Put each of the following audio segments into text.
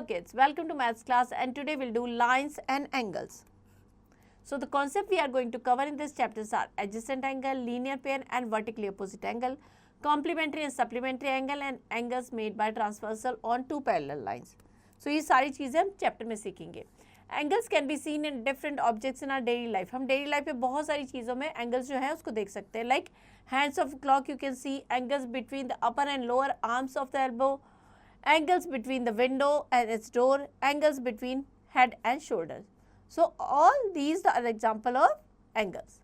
Hello kids, welcome to maths class and today we'll do lines and angles. So the concept we are going to cover in this chapters are adjacent angle, linear pair and vertically opposite angle, complementary and supplementary angle and angles made by transversal on two parallel lines. So ये सारी चीज़ें हम chapter में सीखेंगे. Angles can be seen in different objects in our daily life. हम daily life पे बहुत सारी चीज़ों में angles जो है उसको देख सकते हैं. Like hands of clock you can see angles between the upper and lower arms of the elbow, angles between the window and its door, angles between head and shoulders. So all these are example of angles.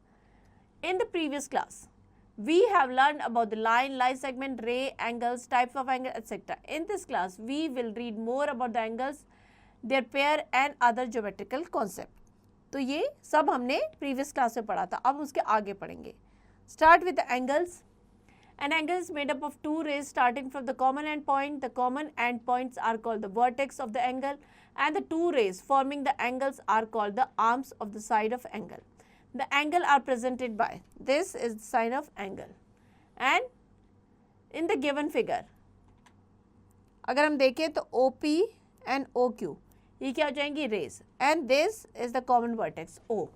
In the previous class, we have learned about the line segment, ray, angles, types of angle, etc. In this class, we will read more about the angles, their pair and other geometrical concept. तो ये सब हमने previous class में पढ़ा था. अब उसके आगे पढ़ेंगे. Start with the angles. An angle is made up of two rays starting from the common end point. The common end points are called the vertex of the angle and the two rays forming the angles are called the arms of the side of angle. The angle are presented by, this is the sign of angle, and in the given figure अगर हम देखें तो OP and OQ ये क्या हो जाएंगी rays and this is the common vertex O.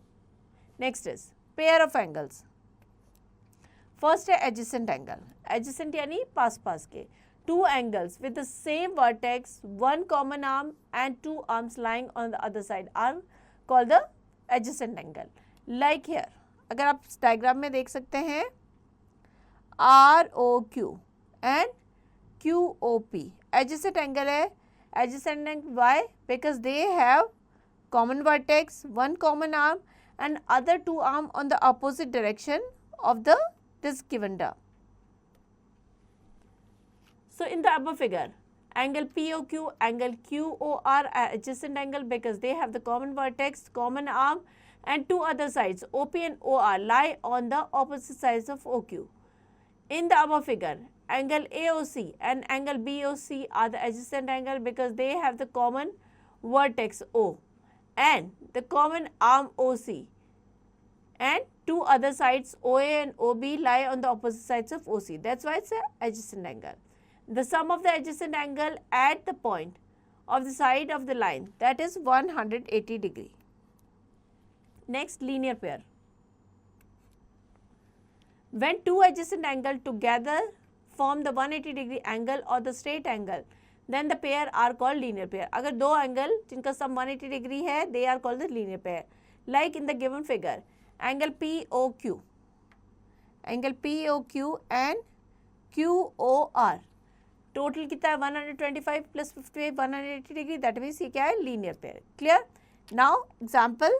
Next is pair of angles. First है adjacent angle. Adjacent यानी पास पास के. Two angles with the same vertex, one common arm and two arms lying on the other side are called the adjacent angle. Like here अगर आप diagram में देख सकते हैं ROQ and QOP adjacent angle है. Adjacent angle why? Because they have common vertex, one common arm and other two arm on the opposite direction of this given term. So in the above figure, angle POQ, angle QOR are adjacent angle because they have the common vertex, common arm and two other sides OP and OR lie on the opposite sides of OQ. In the above figure, angle AOC and angle BOC are the adjacent angle because they have the common vertex O and the common arm OC and two other sides OA and OB lie on the opposite sides of OC. That's why it's an adjacent angle. The sum of the adjacent angle at the point of the side of the line, that is 180 degree. Next, linear pair. When two adjacent angles together form the 180 degree angle or the straight angle, then the pair are called linear pair. अगर दो angle जिनका sum 180 degree है, they are called the linear pair. Like in the given figure, angle POQ and QOR total कितना है 125 plus 58 180 degree. That means ये क्या है? Linear pair. Clear? Now example.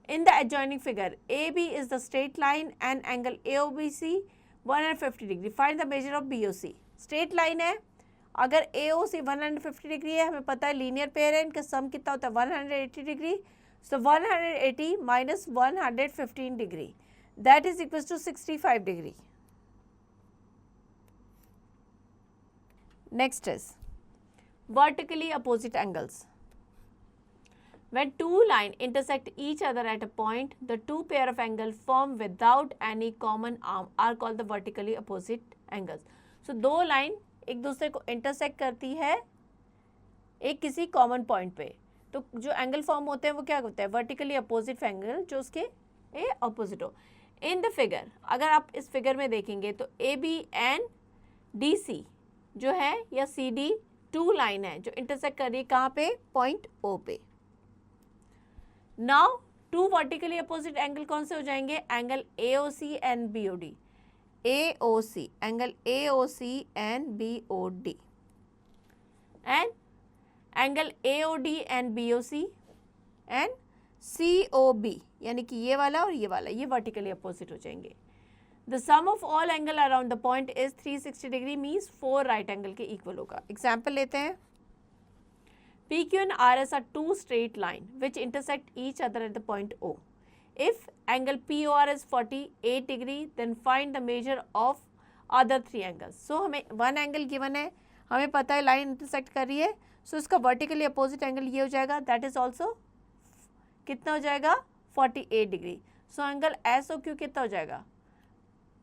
In the adjoining figure AB is the straight line and angle AOBC 150 degree. Find the measure of BOC. Straight line है, अगर AOC 150 degree है, हमें पता है linear pair है, इनका सम कितना होता है 180 degree. So 180 minus 115 degree, that is equals to 65 degree. Next is vertically opposite angles. When two lines intersect each other at a point, the two pair of angles formed without any common arm are called the vertically opposite angles. So दो line एक दूसरे को intersect करती है एक किसी common point पे, तो जो एंगल फॉर्म होते हैं वो क्या होता है? वर्टिकली अपोजिट एंगल जो उसके अपोजिट हो. इन द फिगर अगर आप इस फिगर में देखेंगे तो AB एंड DC जो है या CD टू लाइन है जो इंटरसेक्ट कर रही है कहाँ पे? पॉइंट O पे. Now to vertically opposite angle कौन से हो जाएंगे? Angle AOC and BOD. AOC angle AOC and BOD and angle AOD and BOC and COB यानी कि ये वाला और ये वाला ये वर्टिकली अपोजिट हो जाएंगे. The sum of all angle around the point is 360 degree means 4 right angle के इक्वल होगा. एग्जाम्पल लेते हैं. PQ and RS are two straight line which intersect each other at the point O. If angle POR is 48 degree, then find the measure of other three angles. So हमें one angle given है, हमें पता है line intersect कर रही है, सो इसका vertically opposite angle ये हो जाएगा. दैट इज ऑल्सो कितना हो जाएगा? 48 डिग्री. सो एंगल SOQ कितना हो जाएगा?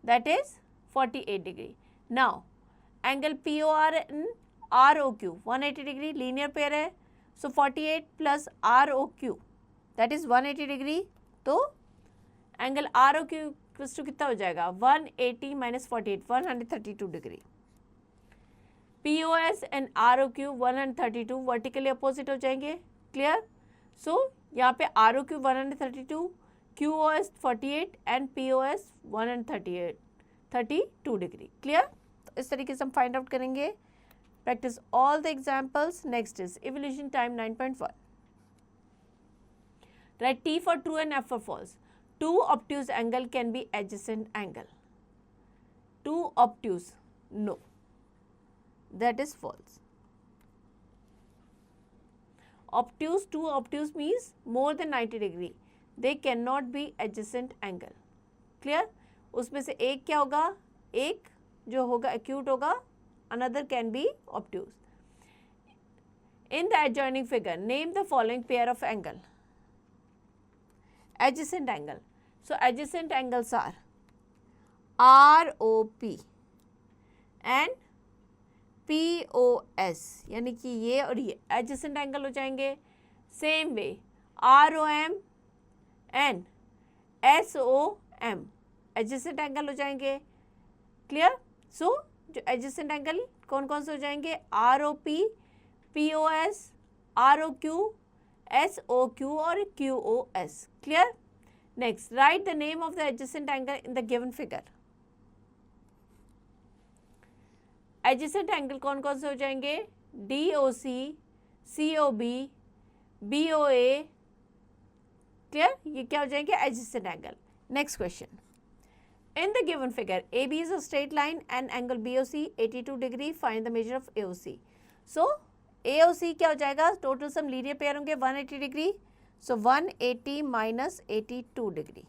That is 48 degree. Now angle POR R O Q 180 degree, linear pair है, so 48 plus R O Q that is 180 degree, तो angle R O Q too कितना हो जाएगा 180 minus 48 132 degree. P O S and R O Q 132 vertically opposite हो जाएंगे, clear. So यहाँ पे R O Q 132, Q O S 48 and P O S 132 degree, clear. तो इस तरीके से हम फाइंड आउट करेंगे। Practice all the examples. Next is evolution time 9.1। Right T for true and F for false. Two obtuse angle can be adjacent angle. Two obtuse, no, that is false. Obtuse, two obtuse means more than 90 degree. They cannot be adjacent angle. Clear? उसमें से एक क्या होगा, एक जो होगा acute होगा, another can be obtuse. In the adjoining figure, name the following pair of angle. Adjacent angle. So adjacent angles are ROP and POS, यानी कि ये और ये adjacent angle हो जाएंगे। Same way ROM and SOM adjacent angle हो जाएंगे, clear। So जो adjacent angle कौन कौन से हो जाएंगे, ROP, POS, ROQ, SOQ और QOS, clear। Next, write the name of the adjacent angle in the given figure. Adjacent angle कौन कौन से हो जाएंगे, DOC, COB, BOA, clear। ये क्या हो जाएंगे, adjacent angle। Next question. In the given figure, AB is a straight line and angle BOC 82 degree. Find the measure of AOC. So AOC क्या हो जाएगा, टोटल सम लीनियर पेयर होंगे 180 degree, सो 180 minus 82 degree.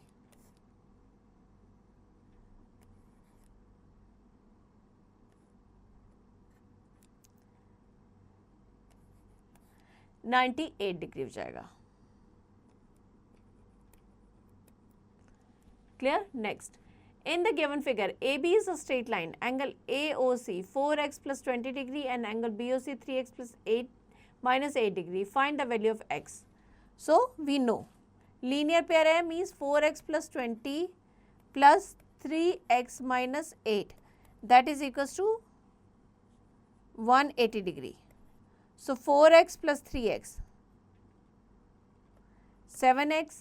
$98 degree हो जाएगा, clear. Next, in the given figure, AB is a straight line, angle AOC 4x plus 20 degree and angle BOC 3x plus 8 minus 8 degree. Find the value of x. So we know linear pair है means 4x plus 20 plus 3x minus 8 that is equals to 180 degree. So 4x plus 3x 7x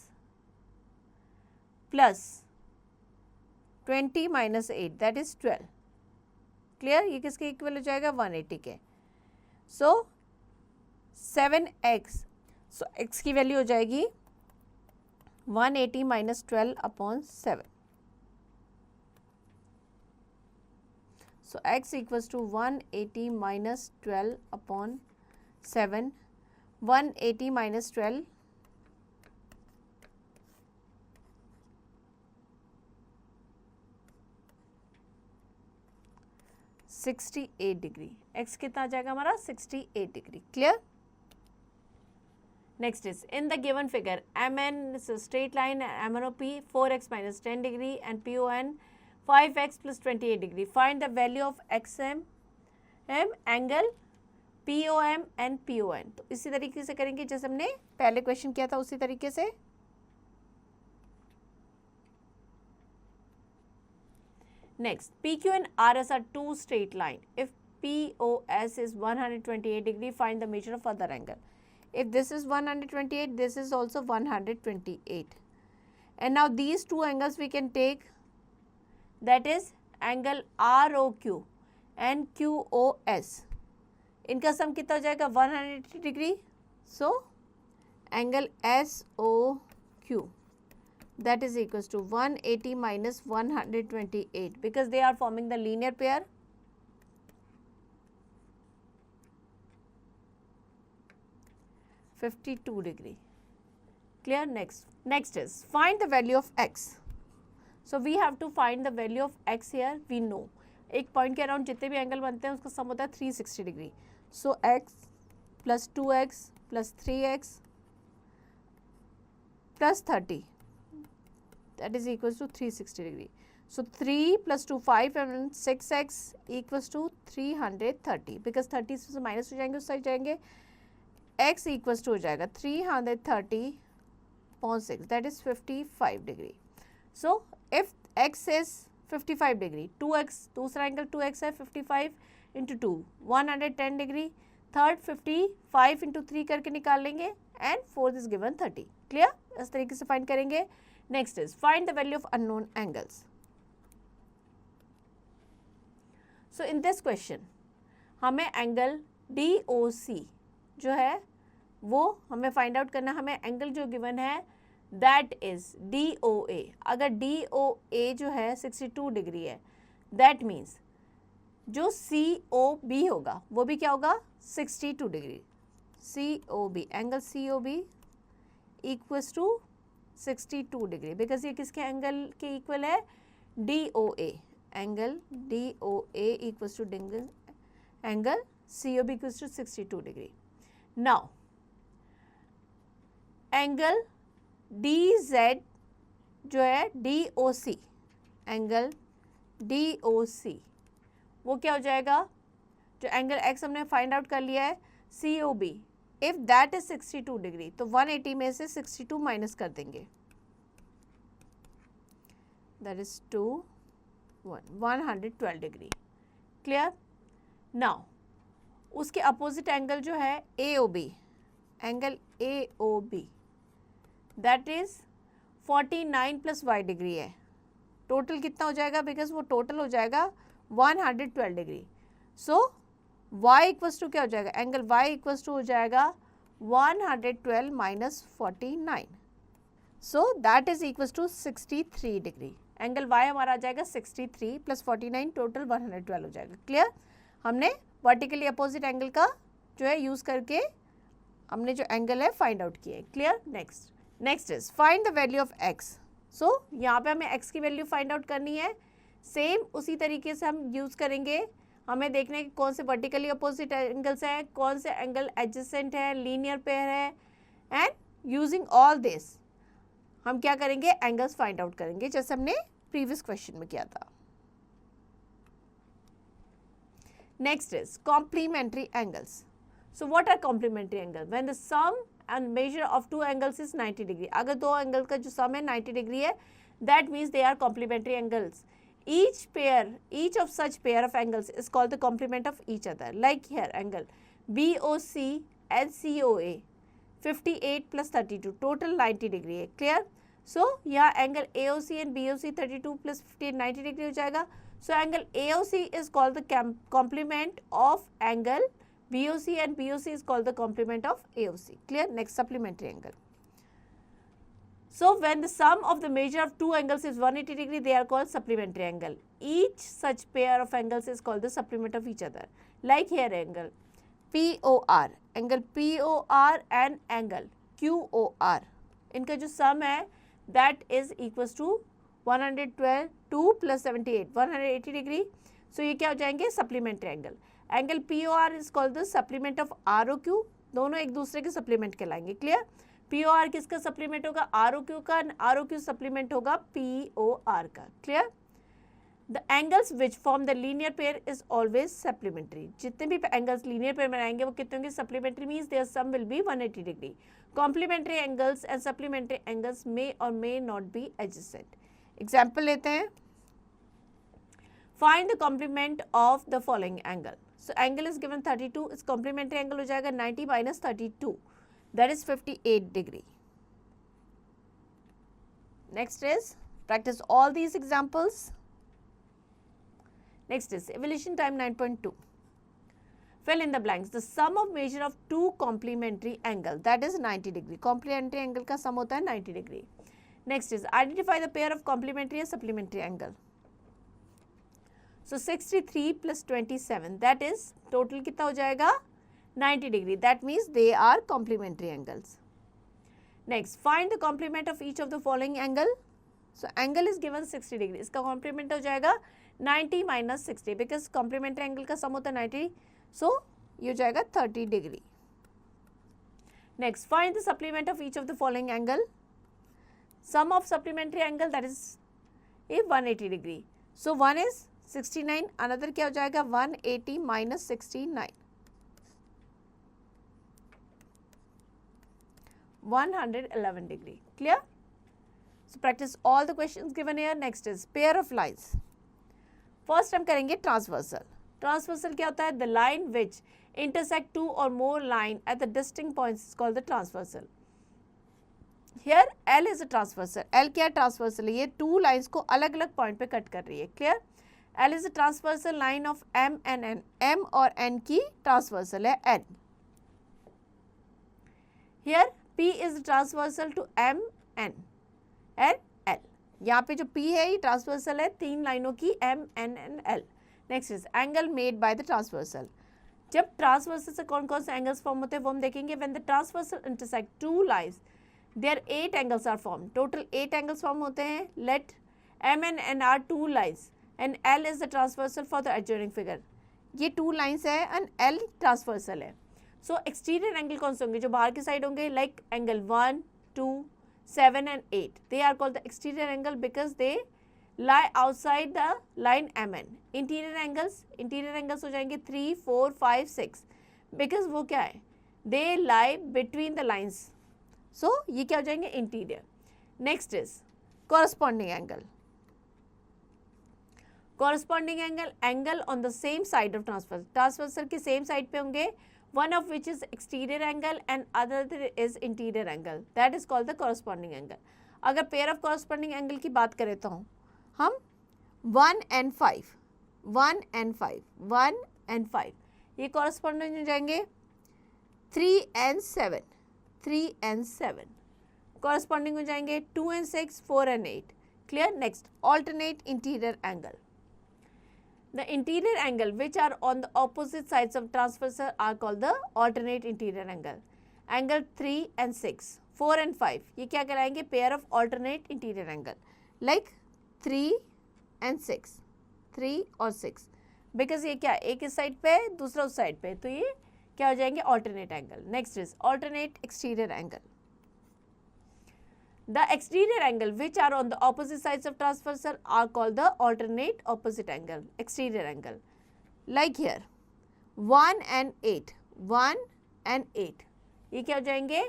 plus 20 minus 8 that is 12, clear. ये किसके equal हो जाएगा, 180 के। सो 7x, सो x की value हो जाएगी 180 minus 12 upon 7। So x equals to 180 minus 12 upon 7। 180 minus 12 68 degree. x कितना आ जाएगा हमारा, 68 degree, clear. Next is in the given figure MN straight line, MNOP 4x minus 10 degree and PON 5x plus 28 degree. Find the value of XM angle POM and PON। तो इसी तरीके से करेंगे जैसे हमने पहले क्वेश्चन किया था, उसी तरीके से। Next, PQ and RS are two straight line. If POS is 128 degree, find the measure of other angle. If this is 128, this is also 128. And now these two angles we can take, that is angle ROQ and QOS. इनका सम कितना हो जाएगा, 180 degree. So angle SOQ that is equals to 180 minus 128 because they are forming the linear pair. (52 degree). Clear? Next is find the value of x. So we have to find the value of x here. We know एक point के around जितने भी angle बनते हैं उसका सम होता है 360 degree. So x plus 2x plus 3x plus 30 that is equals to 360 degree. So 3 plus 2 5 and 6x equals to 330 because 30 से माइनस हो जाएंगे उस साइड जाएंगे. x equals to हो जाएगा 330.6 that is 55 degree. So if x is 55 degree, 2x दूसरा angle 2x है 55 into 2 110 degree, third 55 into 3 करके निकाल लेंगे and fourth is given 30. Clear? इस तरीके से फाइंड करेंगे. Next is find the value of unknown angles. So in this question हमें एंगल DOC जो है वो हमें फाइंड आउट करना. हमें एंगल जो गिवन है दैट इज DOA. अगर DOA जो है 62 डिग्री है दैट मीन्स जो COB होगा वो भी क्या होगा 62 degree. COB angle COB equals to 62 degree because ये किसके एंगल के इक्वल है DOA. Angle DOA equals to angle COB equals to 62 degree. Now angle DZ जो है DOC एंगल DOC वो क्या हो जाएगा. जो एंगल x हमने फाइंड आउट कर लिया है COB if that is 62 degree तो 180 में से 62 माइनस कर देंगे that is 112 degree. Clear? Now उसके अपोजिट एंगल जो है AOB angle AOB that is 49 plus y degree है. टोटल कितना हो जाएगा बिकॉज वो टोटल हो जाएगा 112 degree. So y equals to क्या हो जाएगा एंगल y इक्वल्स टू हो जाएगा 112 minus 49. So that is equals to 63 degree. Angle y हमारा आ जाएगा 63 प्लस 49 टोटल 112 हो जाएगा. क्लियर? हमने वर्टिकली अपोजिट एंगल का जो है यूज करके हमने जो एंगल है फाइंड आउट किया है. Clear? Next is find the value of x. सो यहाँ पे हमें x की वैल्यू फाइंड आउट करनी है. सेम उसी तरीके से हम यूज करेंगे. हमें देखना है कि कौन से वर्टिकली अपोजिट एंगल्स हैं, कौन से एंगल एडजेसेंट है, लीनियर पेयर है एंड यूजिंग ऑल दिस हम क्या करेंगे एंगल्स फाइंड आउट करेंगे जैसे हमने प्रीवियस क्वेश्चन में किया था. Next is complementary angles. So what are complementary angle? When the sum and measure of two angles is 90 degree. अगर दो एंगल का जो सम है 90 डिग्री है that means they are complementary angles. each of such pair of angles is called the complement of each other. Like here angle BOC and COA 58 plus 32 total 90 degree है. Clear? So यहाँ angle AOC and BOC 32 plus 58 90 degree हो जाएगा. So angle AOC is called the complement of angle BOC and BOC is called the complement of AOC. Clear? Next supplementary angle. So when the sum of the measure of two angles is 180 degree, they are called supplementary angle. Each such pair of angles is called the supplement of each other. Like here angle POR and angle QOR. इनका जो sum है that is equals to 112 2 plus 78 180 degree. So ये क्या हो जाएंगे supplementary angle. Angle POR is called the supplement of ROQ. दोनों एक दूसरे के supplement कहलाएंगे. Clear? POR किसका सप्लीमेंट होगा ROQ का. ROQ सप्लीमेंट होगा POR का. Clear? The angles which form the linear pair is always supplementary. जितने भी एंगल्स लीनियर पेयर में आएंगे वो कितने होंगे supplementary. Means their sum will be 180 degree. Complementary angles and supplementary angles may और may not be adjacent. Example लेते हैं. Find the complement of the following angle. So angle is given 32. इस complementary angle हो जाएगा 90 minus 32. That is 58 degree. Next is practice all these examples. Next is evolution time 9.2. Fill in the blanks. The sum of measure of two complementary angle that is 90 degree. Complementary angle का sum होता है 90 degree. Next is identify the pair of complementary and supplementary angle. So 63 plus 27 that is total कितना हो जाएगा 90 degree. That means they are complementary angles. Next, find the complement of each of the following angle. So angle is given 60 degree. इसका complement हो जाएगा 90 minus 60 because complementary angle का sum होता है 90. So ये हो जाएगा 30 degree. Next, find the supplement of each of the following angle. Sum of supplementary angle that is ये 180 degree. So one is 69, another क्या हो जाएगा 180 minus 69, 111 degree. Clear? So practice all the questions given here. Next is pair of lines. First हम करेंगे transversal. Transversal क्या होता है? The line which intersect two or more line at the distinct points is called the transversal. Here L is a transversal. L क्या है? Transversal है. ये two lines को अलग अलग point पे cut कर रही है. Clear? L is a transversal line of M and N. M और N की transversal है N. Here P is transversal to M, N and L. यहाँ पे जो P है ये transversal है तीन लाइनों की M, N and L. Next is angle made by the transversal. जब transversal से कौन कौन से angles form होते हैं वो हम देखेंगे. When the transversal intersect two lines, there 8 angles are formed. Total 8 angles form होते हैं. Let M and N are two lines and L is the transversal for the adjoining figure. ये two lines है and L transversal है. सो exterior angle कौन से होंगे? जो बाहर की साइड होंगे, like angle 1, 2, 7 and 8. They are called the exterior angle because they lie outside the line MN. Interior angles हो जाएंगे 3, 4, 5, 6 बिकॉज वो क्या है? दे लाई बिटवीन द लाइन्स. सो ये क्या हो जाएंगे? Interior. Next is corresponding angle. Corresponding angle on the same side of transversal की सेम साइड पे होंगे. One of which is exterior angle and other is interior angle. That is called the corresponding angle. अगर pair of corresponding angle की बात करें तो हम 1 and 5, 1 and 5, 1 and 5 ये corresponding हो जाएंगे. 3 and 7, 3 and 7 corresponding हो जाएंगे. 2 and 6, 4 and 8. Clear? Next, alternate interior angle. The interior angle which are on the opposite sides of transversal are called the alternate interior angle. Angle 3 and 6, 4 and 5 ये क्या कहलाएंगे? Pair of alternate interior angle. Like 3 and 6, 3 और 6 because ये क्या एक इस side पे दूसरा उस साइड पे, तो ये क्या हो जाएंगे? alternate angle. Next is alternate exterior angle. The exterior angle which are on the opposite sides of transversal are called the alternate opposite angle, exterior angle. Like here 1 and 8, 1 and 8 ये क्या हो जाएंगे?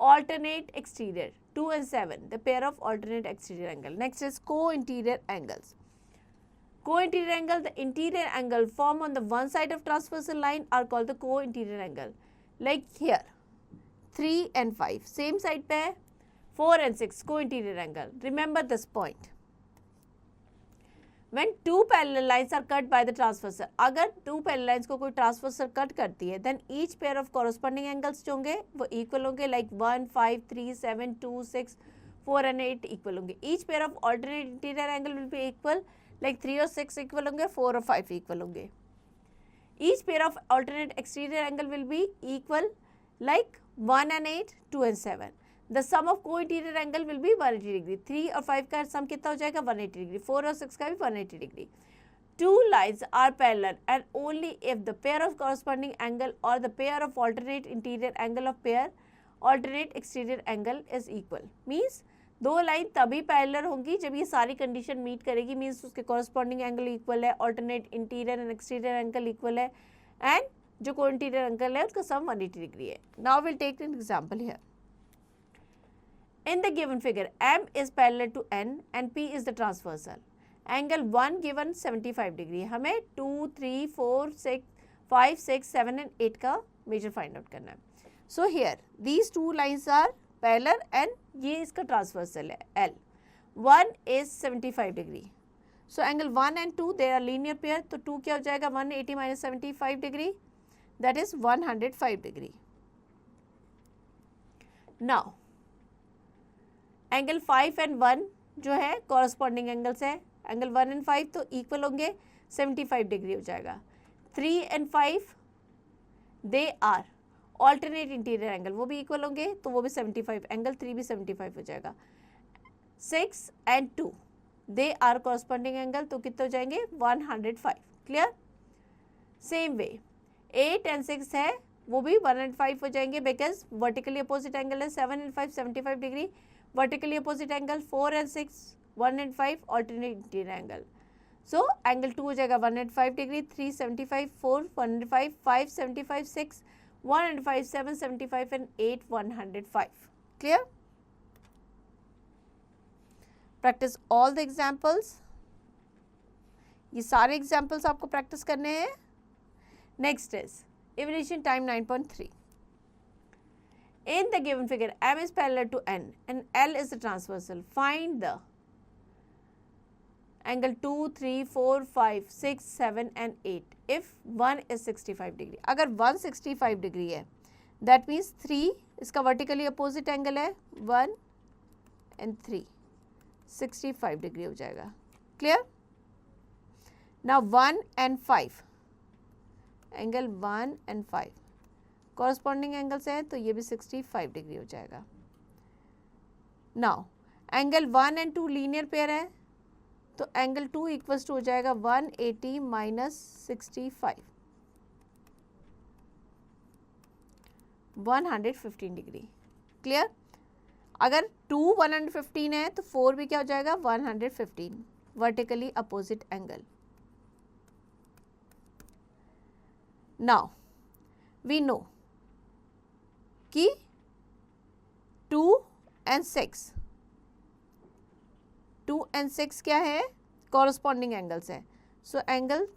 Alternate exterior. 2 and 7 the pair of alternate exterior angle. Next is co-interior angles. Co-interior angle, the interior angle formed on the one side of transversal line are called the co-interior angle. Like here 3 and 5 same side पे है. 4 and 6 co-interior angle. Remember this point. When two parallel lines are cut by the transversal, अगर two parallel lines को कोई transversal cut करती है, then each pair of corresponding angles जो होंगे वो equal होंगे. Like 1, 5, 3, 7, 2, 6, 4 and 8 equal होंगे. Each pair of alternate interior angle will be equal. Like 3 और 6 equal होंगे, 4 और 5 equal होंगे. Each pair of alternate exterior angle will be equal. Like 1 and 8, 2 and 7. The sum of co-interior angle will be 180 degree. 3 और 5 का sum कितना हो जाएगा? 180 degree. 4 और 6 का भी 180 degree. Two lines are parallel and only if the pair of corresponding angle or the pair of alternate interior angle of pair alternate exterior angle is equal. Means दो line तभी parallel होंगी जब ये सारी condition meet करेगी. Means उसके corresponding angle equal है, alternate interior and exterior angle equal है, एंड जो को इंटीरियर एंगल है उसका सम 180 डिग्री है. Now will take an example here. In the given figure, M is parallel to N and P is the transversal. Angle 1 given 75 degree. हमें 2, 3, 4, 6, 5, 6, 7 and 8 का measure find out करना है. So here these two lines are parallel and ये इसका transversal है L. 1 is 75 degree. So angle 1 and 2 they are linear pair. तो 2 क्या हो जाएगा? 180 minus 75 degree. That is 105 degree. Now angle 5 and 1 जो है कॉरस्पॉन्डिंग एंगल्स है. एंगल 1 एंड 5 तो इक्वल होंगे, 75 डिग्री हो जाएगा. 3 and 5 they are alternate interior angle, वो भी इक्वल होंगे तो वो भी 75. एंगल 3 भी 75 हो जाएगा. 6 and 2 they are corresponding angle तो कितने हो जाएंगे? 105. क्लियर? सेम वे 8 एंड 6 है वो भी 1 and 5 हो जाएंगे, बिकॉज वर्टिकली अपोजिट एंगल है 7 and 5 75 degree, vertically opposite angle 4 and 6 1 and 5 alternate interior angle. So angle 2 हो जाएगा 1 and 5 degree, 3 75 4 1 and 5 5 75 6 1 and 5 7 75 and 8 105. Clear? Practice all the examples. ये सारे एग्जाम्पल्स आपको प्रैक्टिस करने हैं. Next is evaluation time 9.3. In the given figure, M is parallel to N and L is the transversal. Find the angle 2, 3, 4, 5, 6, 7 and 8 if 1 is 65 degree. अगर 1 65 degree है, that means 3 इसका vertically opposite angle है 1 and 3 65 degree हो जाएगा. Clear? Now 1 and 5 angle 1 and 5 corresponding angles है, तो ये भी 65 डिग्री हो जाएगा. Now angle 1 and 2 linear pair है, तो एंगल 2 इक्वल्स टू हो जाएगा 180 माइनस 65 115 डिग्री. क्लियर? अगर 2 115 है तो 4 भी क्या हो जाएगा 115 vertically opposite angle. Now we know कि 2 and 6 क्या है कॉरस्पॉन्डिंग एंगल्स है. सो एंगल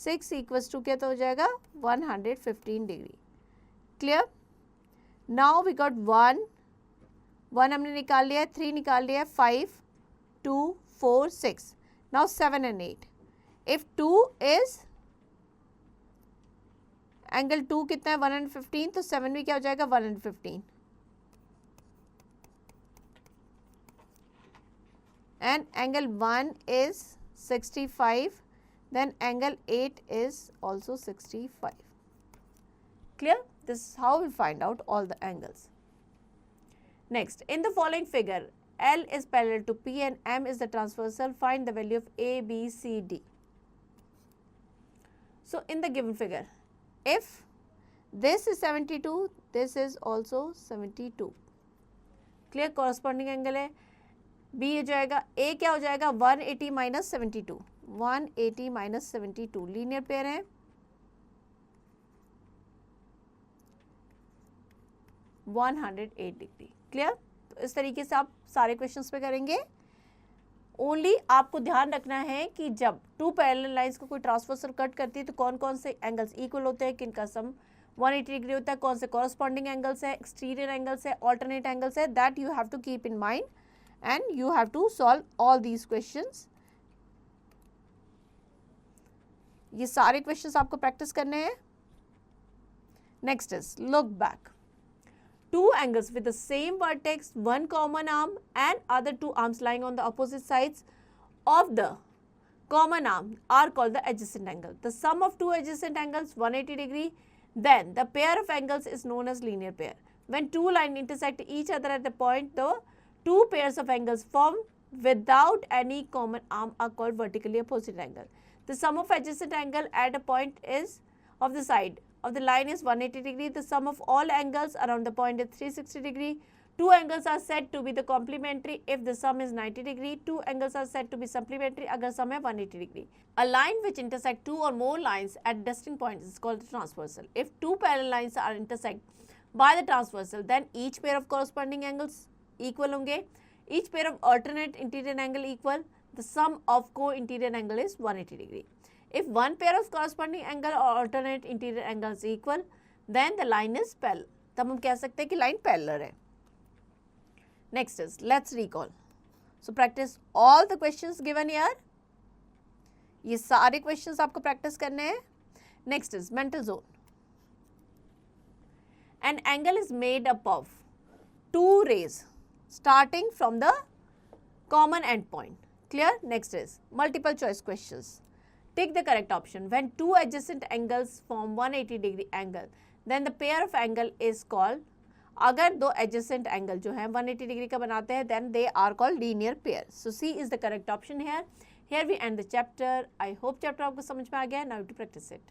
6 इक्वल्स टू क्या तो हो जाएगा 115 degree. Clear? Now we got 1 हमने निकाल लिया है, 3 निकाल लिया है, 5 2 4 6. Now 7 and 8. If 2 is angle 2 कितना है 115, तो 7 भी क्या हो जाएगा 115 and angle 1 is 65, then angle 8 is also 65. Clear? This is how we find out all the angles. Next, in the following figure L is parallel to P and M is the transversal. Find the value of A, B, C, D. So in the given figure, if this is 72, this is also 72. Clear? Corresponding angle है. B हो जाएगा, A क्या हो जाएगा 180 minus 72. 180 minus 72 linear pair है. $108. Clear? तो इस तरीके से आप सारे क्वेश्चंस पे करेंगे. ओनली आपको ध्यान रखना है कि जब टू पैरेलल लाइंस को कोई ट्रांसवर्सल कट करती है तो कौन कौन से एंगल्स इक्वल होते हैं, किनका सम 180 डिग्री होता है, कौन से कॉरस्पॉन्डिंग एंगल्स है, एक्सटीरियर एंगल्स है, ऑल्टरनेट एंगल्स है. That you have to keep in mind and you have to solve all these questions. ये सारे क्वेश्चंस आपको प्रैक्टिस करने हैं. Next is look back. Two angles with the same vertex, one common arm and other two arms lying on the opposite sides of the common arm are called the adjacent angle. The sum of two adjacent angles 180 degree, then the pair of angles is known as linear pair. When two lines intersect each other at the point, the two pairs of angles formed without any common arm are called vertically opposite angle. The sum of adjacent angle at a point is of the side of the line is 180 degree. The sum of all angles around the point is 360 degree. Two angles are said to be the complementary if the sum is 90 degree. Two angles are said to be supplementary अगर sum है 180 degree. A line which intersect two or more lines at distinct points is called the transversal. If two parallel lines are intersect by the transversal, then each pair of corresponding angles equal होंगे. Each pair of alternate interior angle equal. The sum of co-interior angle is 180 degree. If one pair of corresponding angle or alternate interior angles equal, then the line is parallel. तब हम कह सकते हैं कि line parallel है. Next is let's recall. So practice all the questions given here. ये सारे questions आपको practice करने हैं. Next is mental zone. An angle is made up of two rays starting from the common end point. Clear? Next is multiple choice questions. Take the correct option. When two adjacent angles form 180 degree angle, then the pair of angle is called. अगर दो adjacent angle जो है 180 degree का बनाते हैं, then they are called linear pair. So C is the correct option here. Here we end the chapter. I hope chapter आपको समझ में आ गया. Now to practice it.